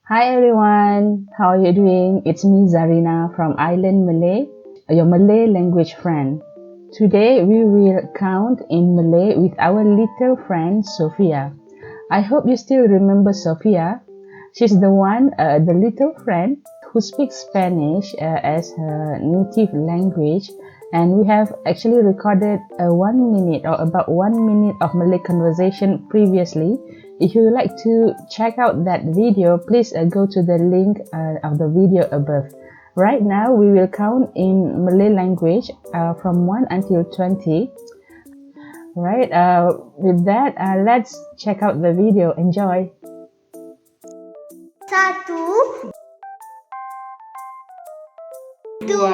Hi everyone, how are you doing? It's me Zarina from ilearnmalay, your Malay language friend. Today we will count in Malay with our little friend Sofia. I hope you still remember Sofia. She's the little friend who speaks Spanish as her native language, and we have actually recorded a 1 minute or about 1 minute of Malay conversation previously. If you would like to check out that video, please go to the link of the video above. Right now, we will count in Malay language from 1 until 20. Right, with that, let's check out the video. Enjoy. 1, 2, 3, 4,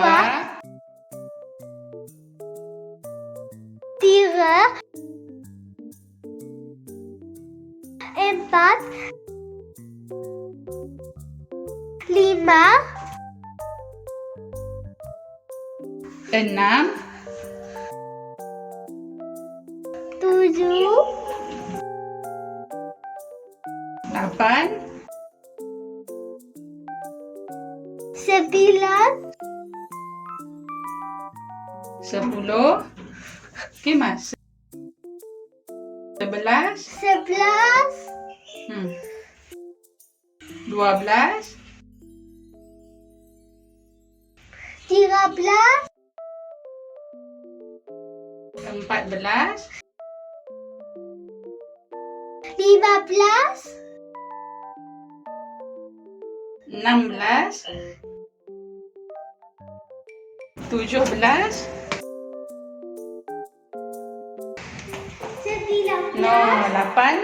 5, 6, 6, 7, 8, 9, 10. ¿Qué más? 11, 11, 12, 13, 14, 15, 16, 17, 19, no, 8,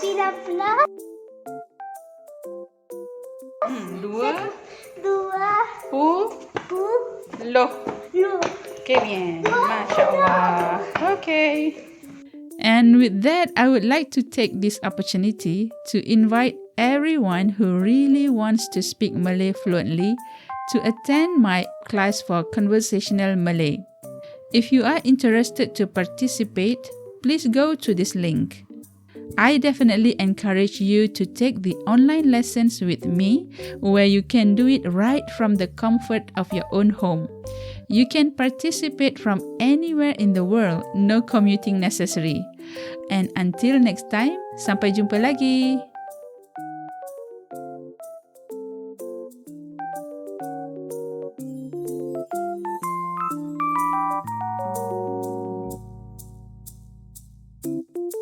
18, 19, 2, 20, 10. Qué bien, mashallah. Okay. And with that, I would like to take this opportunity to invite everyone who really wants to speak Malay fluently to attend my class for conversational Malay. If you are interested to participate, please go to this link. I definitely encourage you to take the online lessons with me, where you can do it right from the comfort of your own home. You can participate from anywhere in the world, no commuting necessary. And until next time, sampai jumpa lagi.